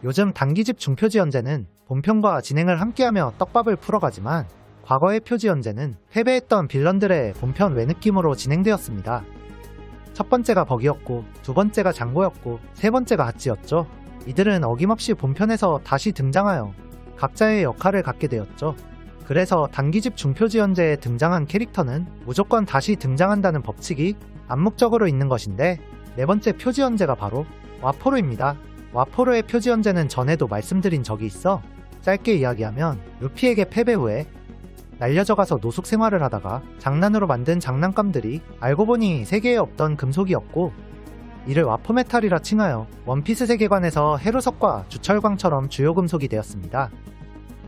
요즘 단기집 중표지연재는 본편과 진행을 함께하며 떡밥을 풀어가지만 과거의 표지연재는 패배했던 빌런들의 본편 외느낌으로 진행되었습니다. 첫 번째가 버기였고, 두 번째가 장고였고, 세 번째가 하찌였죠. 이들은 어김없이 본편에서 다시 등장하여 각자의 역할을 갖게 되었죠. 그래서 단기집 중표지연재에 등장한 캐릭터는 무조건 다시 등장한다는 법칙이 암묵적으로 있는 것인데, 네 번째 표지연재가 바로 와포르입니다. 와포르의 표지연재는 전에도 말씀드린 적이 있어 짧게 이야기하면 루피에게 패배 후에 날려져가서 노숙 생활을 하다가 장난으로 만든 장난감들이 알고 보니 세계에 없던 금속이었고, 이를 와포메탈이라 칭하여 원피스 세계관에서 헤루석과 주철광처럼 주요 금속이 되었습니다.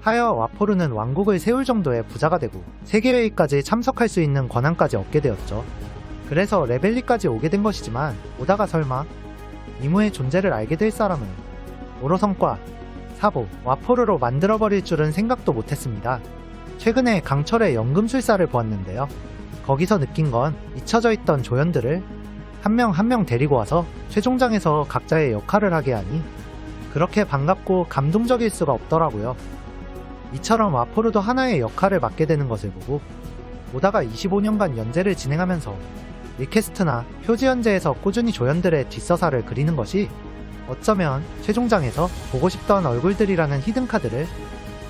하여 와포르는 왕국을 세울 정도의 부자가 되고 세계회의까지 참석할 수 있는 권한까지 얻게 되었죠. 그래서 레벨리까지 오게 된 것이지만, 오다가 설마 이무의 존재를 알게 될 사람은 오로성과 사보, 와포르로 만들어버릴 줄은 생각도 못했습니다. 최근에 강철의 연금술사를 보았는데요. 거기서 느낀 건 잊혀져 있던 조연들을 한 명 한 명 데리고 와서 최종장에서 각자의 역할을 하게 하니 그렇게 반갑고 감동적일 수가 없더라고요. 이처럼 와포르도 하나의 역할을 맡게 되는 것을 보고 오다가 25년간 연재를 진행하면서 리퀘스트나 표지 연재에서 꾸준히 조연들의 뒷서사를 그리는 것이 어쩌면 최종장에서 보고 싶던 얼굴들이라는 히든카드를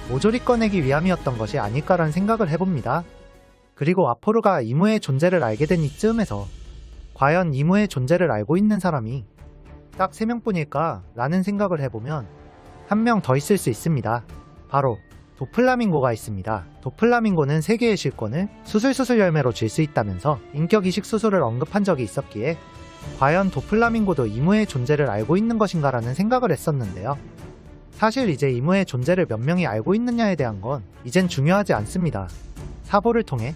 모조리 꺼내기 위함이었던 것이 아닐까라는 생각을 해봅니다. 그리고 와포르가 이무의 존재를 알게 된 이쯤에서 과연 이무의 존재를 알고 있는 사람이 딱 3명뿐일까? 라는 생각을 해보면 한 명 더 있을 수 있습니다. 바로 도플라밍고가 있습니다. 도플라밍고는 세계의 실권을 수술수술 열매로 쥘 수 있다면서 인격 이식 수술을 언급한 적이 있었기에 과연 도플라밍고도 이무의 존재를 알고 있는 것인가라는 생각을 했었는데요. 사실 이제 이무의 존재를 몇 명이 알고 있느냐에 대한 건 이젠 중요하지 않습니다. 사보를 통해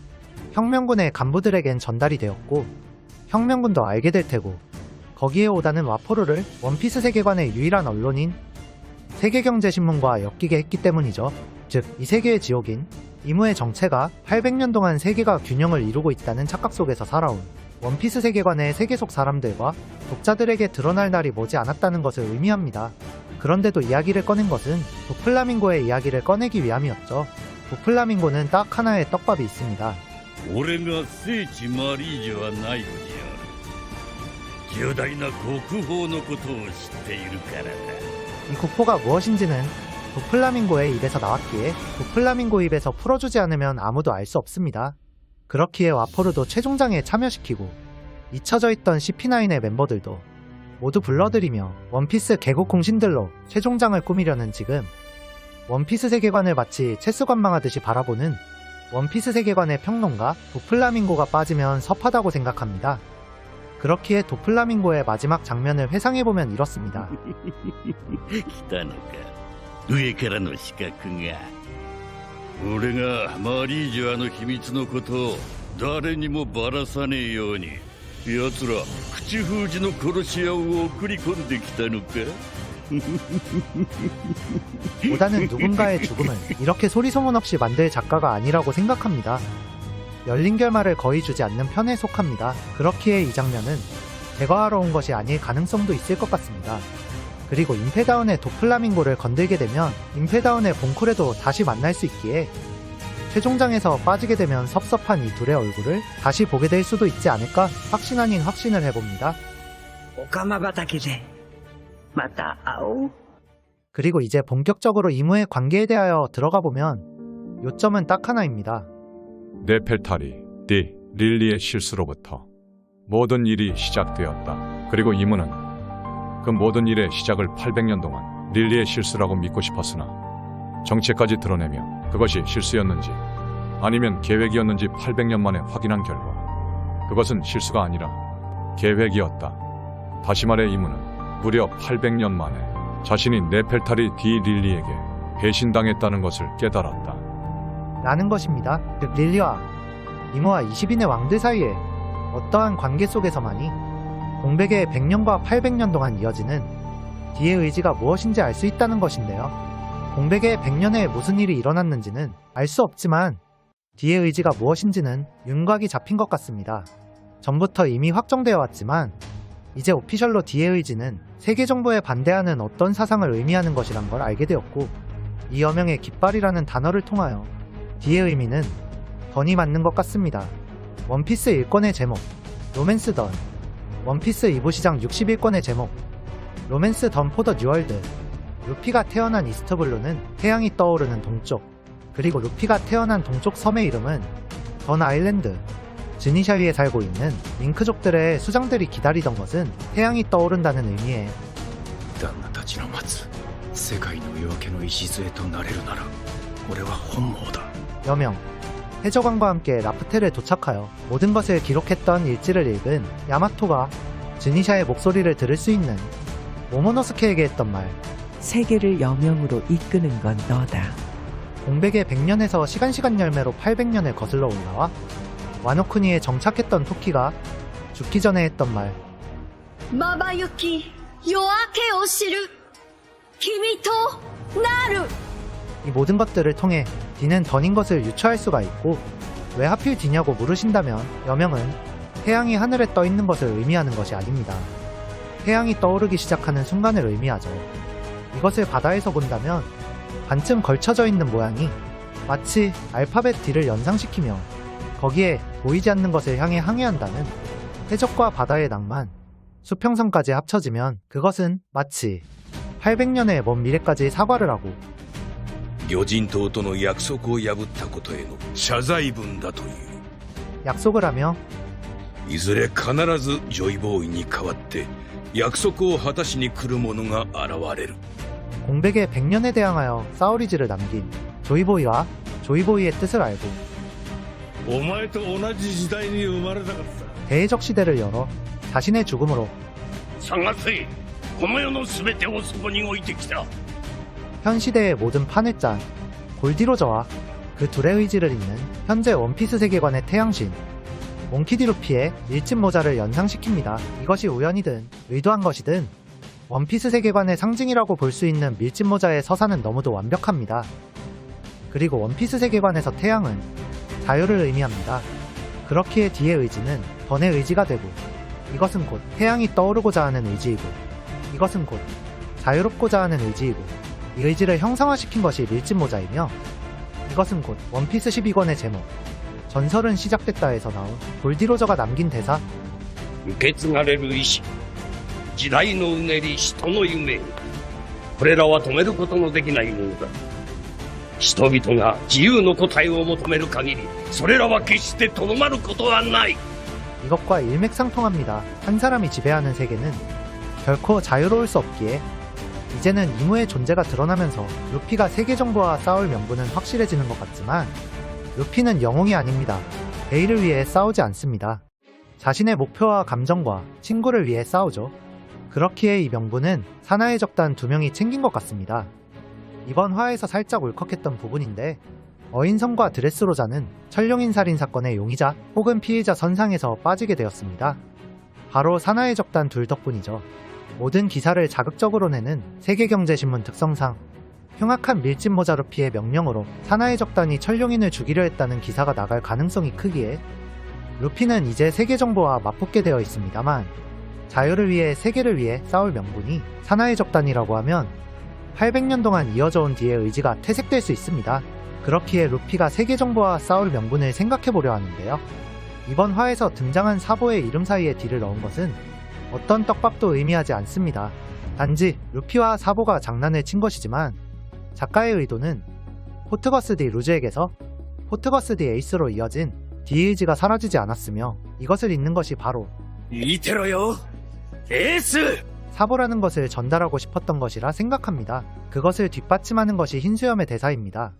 혁명군의 간부들에겐 전달이 되었고 혁명군도 알게 될 테고, 거기에 오다는 와포르를 원피스 세계관의 유일한 언론인 세계경제신문과 엮이게 했기 때문이죠. 즉, 이 세계의 지옥인 이무의 정체가 800년 동안 세계가 균형을 이루고 있다는 착각 속에서 살아온 원피스 세계관의 세계 속 사람들과 독자들에게 드러날 날이 머지 않았다는 것을 의미합니다. 그런데도 이야기를 꺼낸 것은 도플라밍고의 이야기를 꺼내기 위함이었죠. 도플라밍고는 딱 하나의 떡밥이 있습니다. 俺が聖地マリージュはないのである。巨大な国宝のことを知っているからだ。 이 국보가 무엇인지는 도플라밍고의 입에서 나왔기에 도플라밍고 입에서 풀어주지 않으면 아무도 알 수 없습니다. 그렇기에 와포르도 최종장에 참여시키고 잊혀져 있던 CP9의 멤버들도 모두 불러들이며 원피스 개국 공신들로 최종장을 꾸미려는 지금, 원피스 세계관을 마치 체스 관망하듯이 바라보는 원피스 세계관의 평론가 도플라밍고가 빠지면 섭하다고 생각합니다. 그렇기에 도플라밍고의 마지막 장면을 회상해보면 이렇습니다. 来たのか。上からの刺客が。俺がマリージュアの秘密のことを誰にもばらさねえように、奴ら口封じの殺し屋を送り込んできたのか。 오다는 누군가의 죽음을 이렇게 소리소문 없이 만들 작가가 아니라고 생각합니다. 열린 결말을 거의 주지 않는 편에 속합니다. 그렇기에 이 장면은 제거하러 온 것이 아닐 가능성도 있을 것 같습니다. 그리고 임페다운의 도플라밍고를 건들게 되면 임페다운의 본쿨에도 다시 만날 수 있기에 최종장에서 빠지게 되면 섭섭한 이 둘의 얼굴을 다시 보게 될 수도 있지 않을까 확신 아닌 확신을 해봅니다. オカマ畑でまた会おう。 그리고 이제 본격적으로 이무의 관계에 대하여 들어가 보면 요점은 딱 하나입니다. 네펠타리, 릴리의 실수로부터 모든 일이 시작되었다. 그리고 이무는 그 모든 일의 시작을 800년 동안 릴리의 실수라고 믿고 싶었으나 정체까지 드러내며 그것이 실수였는지 아니면 계획이었는지 800년 만에 확인한 결과 그것은 실수가 아니라 계획이었다. 다시 말해 이무는 무려 800년 만에 자신이 네펠타리 릴리에게 배신당했다는 것을 깨달았다. 라는 것입니다. 즉 릴리와 이무와 20인의 왕들 사이에 어떠한 관계 속에서만이 공백의 100년과 800년 동안 이어지는 뒤의 의지가 무엇인지 알 수 있다는 것인데요. 공백의 100년에 무슨 일이 일어났는지는 알 수 없지만 뒤의 의지가 무엇인지는 윤곽이 잡힌 것 같습니다. 전부터 이미 확정되어 왔지만 이제 오피셜로 D의 의지는 세계 정부에 반대하는 어떤 사상을 의미하는 것이란 걸 알게 되었고, 이 여명의 깃발이라는 단어를 통하여 D의 의미는 던이 맞는 것 같습니다. 원피스 1권의 제목, 로맨스 던. 원피스 2부 시장 61권의 제목, 로맨스 던 포 더 뉴월드. 루피가 태어난 이스트블루는 태양이 떠오르는 동쪽, 그리고 루피가 태어난 동쪽 섬의 이름은 던 아일랜드. 즈니샤 위에 살고 있는 밍크족들의 수장들이 기다리던 것은 태양이 떠오른다는 의미에 旦那たちの待つ世界の夜明けの礎となれるなら俺は本望だ。 여명. 해적왕과 함께 라프텔에 도착하여 모든 것을 기록했던 일지를 읽은 야마토가 즈니샤의 목소리를 들을 수 있는 모모노스케에게 했던 말. 세계를 여명으로 이끄는 건 너다. 공백의 100년에서 시간 열매로 800년을 거슬러 올라와 와노쿠니에 정착했던 토키가 죽기 전에 했던 말. まばゆき夜明けを知る君となる。 이 모든 것들을 통해 D는 던인 것을 유추할 수가 있고, 왜 하필 D냐고 물으신다면 여명은 태양이 하늘에 떠 있는 것을 의미하는 것이 아닙니다. 태양이 떠오르기 시작하는 순간을 의미하죠. 이것을 바다에서 본다면 반쯤 걸쳐져 있는 모양이 마치 알파벳 D를 연상시키며 거기에 보이지 않는 것을 향해 항해한다는 해적과 바다의 낭만, 수평선까지 합쳐지면 그것은 마치 800년의 먼 미래까지 사과를 하고 魚人島との約束を破ったことへの謝罪文だという。 약속을 하며 いずれ必ずジョイボーイに代わって約束を果たしに来る者が現れる。 공백의 100년에 대항하여 싸우리지를 남긴 조이보이와 조이보이의 뜻을 알고 お前と同じ時代に生まれたかった。 대해적 시대를 열어 자신의 죽음으로 探せ、この世の全てをそこに置いてきた。 현 시대의 모든 판을 짠 골디로저와 그 둘의 의지를 잇는 현재 원피스 세계관의 태양신 몽키디 루피의 밀짚 모자를 연상시킵니다. 이것이 우연이든 의도한 것이든 원피스 세계관의 상징이라고 볼 수 있는 밀짚 모자의 서사는 너무도 완벽합니다. 그리고 원피스 세계관에서 태양은 자유를 의미합니다. 그렇기에 D의 의지는 던의 의지가 되고, 이것은 곧 태양이 떠오르고자 하는 의지이고, 이것은 곧 자유롭고자 하는 의지이고, 이 의지를 형상화시킨 것이 밀짚 모자이며, 이것은 곧 원피스 12권의 제목 전설은 시작됐다에서 나온 골디로저가 남긴 대사. 受け継がれる意志、時代のうねり、人の夢、これらは止めることのできないものだ。人々が自由の答えを求める限り、それらは決してとどまることはない。 이것과 일맥상통합니다. 한 사람이 지배하는 세계는 결코 자유로울 수 없기에 이제는 이무의 존재가 드러나면서 루피가 세계 정부와 싸울 명분은 확실해지는 것 같지만, 루피는 영웅이 아닙니다. 베일을 위해 싸우지 않습니다. 자신의 목표와 감정과 친구를 위해 싸우죠. 그렇기에 이 명분은 사나이 적단 2명이 챙긴 것 같습니다. 이번 화에서 살짝 울컥했던 부분인데, 어인성과 드레스로자는 천룡인 살인 사건의 용의자 혹은 피의자 선상에서 빠지게 되었습니다. 바로 사나이 적단 둘 덕분이죠. 모든 기사를 자극적으로 내는 세계경제신문 특성상 흉악한 밀짚 모자 루피의 명령으로 사나이 적단이 천룡인을 죽이려 했다는 기사가 나갈 가능성이 크기에 루피는 이제 세계 정부와 맞붙게 되어 있습니다만, 자유를 위해 세계를 위해 싸울 명분이 사나이 적단이라고 하면 800년 동안 이어져 온 D의 의지가 퇴색될 수 있습니다. 그렇기에 루피가 세계 정부와 싸울 명분을 생각해보려 하는데요. 이번 화에서 등장한 사보의 이름 사이에 D를 넣은 것은 어떤 떡밥도 의미하지 않습니다. 단지 루피와 사보가 장난을 친 것이지만, 작가의 의도는 포트거스 D 루즈에게서 포트거스 D 에이스로 이어진 D 의지가 사라지지 않았으며, 이것을 잇는 것이 바로 見てろよエース。 사보라는 것을 전달하고 싶었던 것이라 생각합니다. 그것을 뒷받침하는 것이 흰수염의 대사입니다.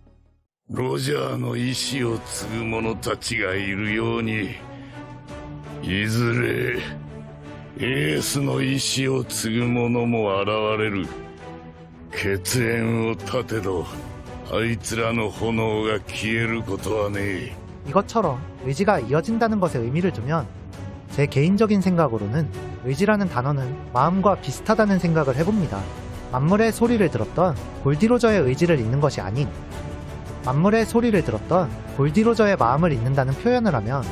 ロジャーの意志を継ぐ者たちがいるように、いずれエースの意志を継ぐ者も現れる。血縁を立てど、あいつらの炎が消えることはねえ。 이것처럼 의지가 이어진다는 것에 의미를 두면, 제 개인적인 생각으로는 의지라는 단어는 마음과 비슷하다는 생각을 해봅니다. 만물의 소리를 들었던 골디로저의 의지를 잇는 것이 아닌, 만물의 소리를 들었던 골디로저의 마음을 잇는다는 표현을 하면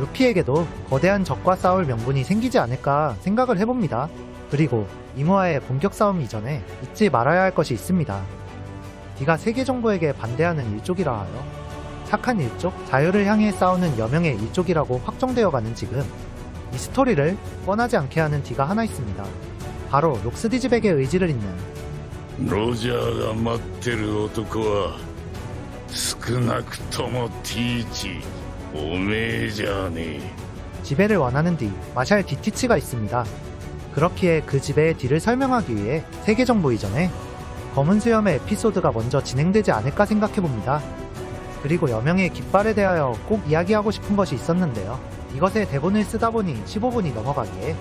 루피에게도 거대한 적과 싸울 명분이 생기지 않을까 생각을 해봅니다. 그리고 이무와의 본격 싸움 이전에 잊지 말아야 할 것이 있습니다. D가 세계 정부에게 반대하는 일족이라 하여 착한 일족, 자유를 향해 싸우는 여명의 일족이라고 확정되어가는 지금 이 스토리를 뻔하지 않게 하는 D가 하나 있습니다. 바로 록스디집에게 의지를 잇는 ロジャーが待ってる男は少なくともティーチおめえじゃねえ 지배를 원하는 D, 마샬 디티치가 있습니다. 그렇기에 그 지배의 D를 설명하기 위해 세계 정부 이전에 검은 수염의 에피소드가 먼저 진행되지 않을까 생각해봅니다. 그리고 여명의 깃발에 대하여 꼭 이야기하고 싶은 것이 있었는데요. 이것에 대본을 쓰다 보니 15분이 넘어가기에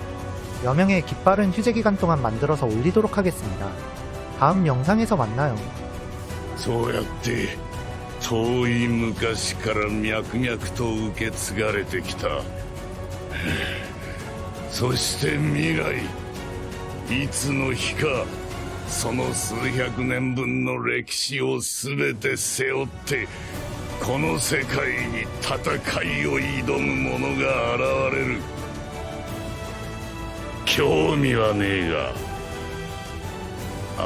여명의 깃발은 휴재 기간 동안 만들어서 올리도록 하겠습니다. 다음 영상에서 만나요. そうやって遠い昔から脈々と受け継がれてきたそして未来いつの日かその数百年分の歴史を全て背負ってこの世界に戦いを挑む者が現れる興味はねえが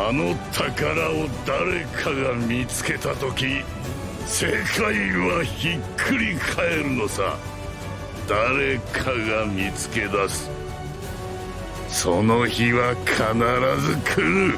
あの宝を誰かが見つけた時世界はひっくり返るのさ誰かが見つけ出すその日は必ず来る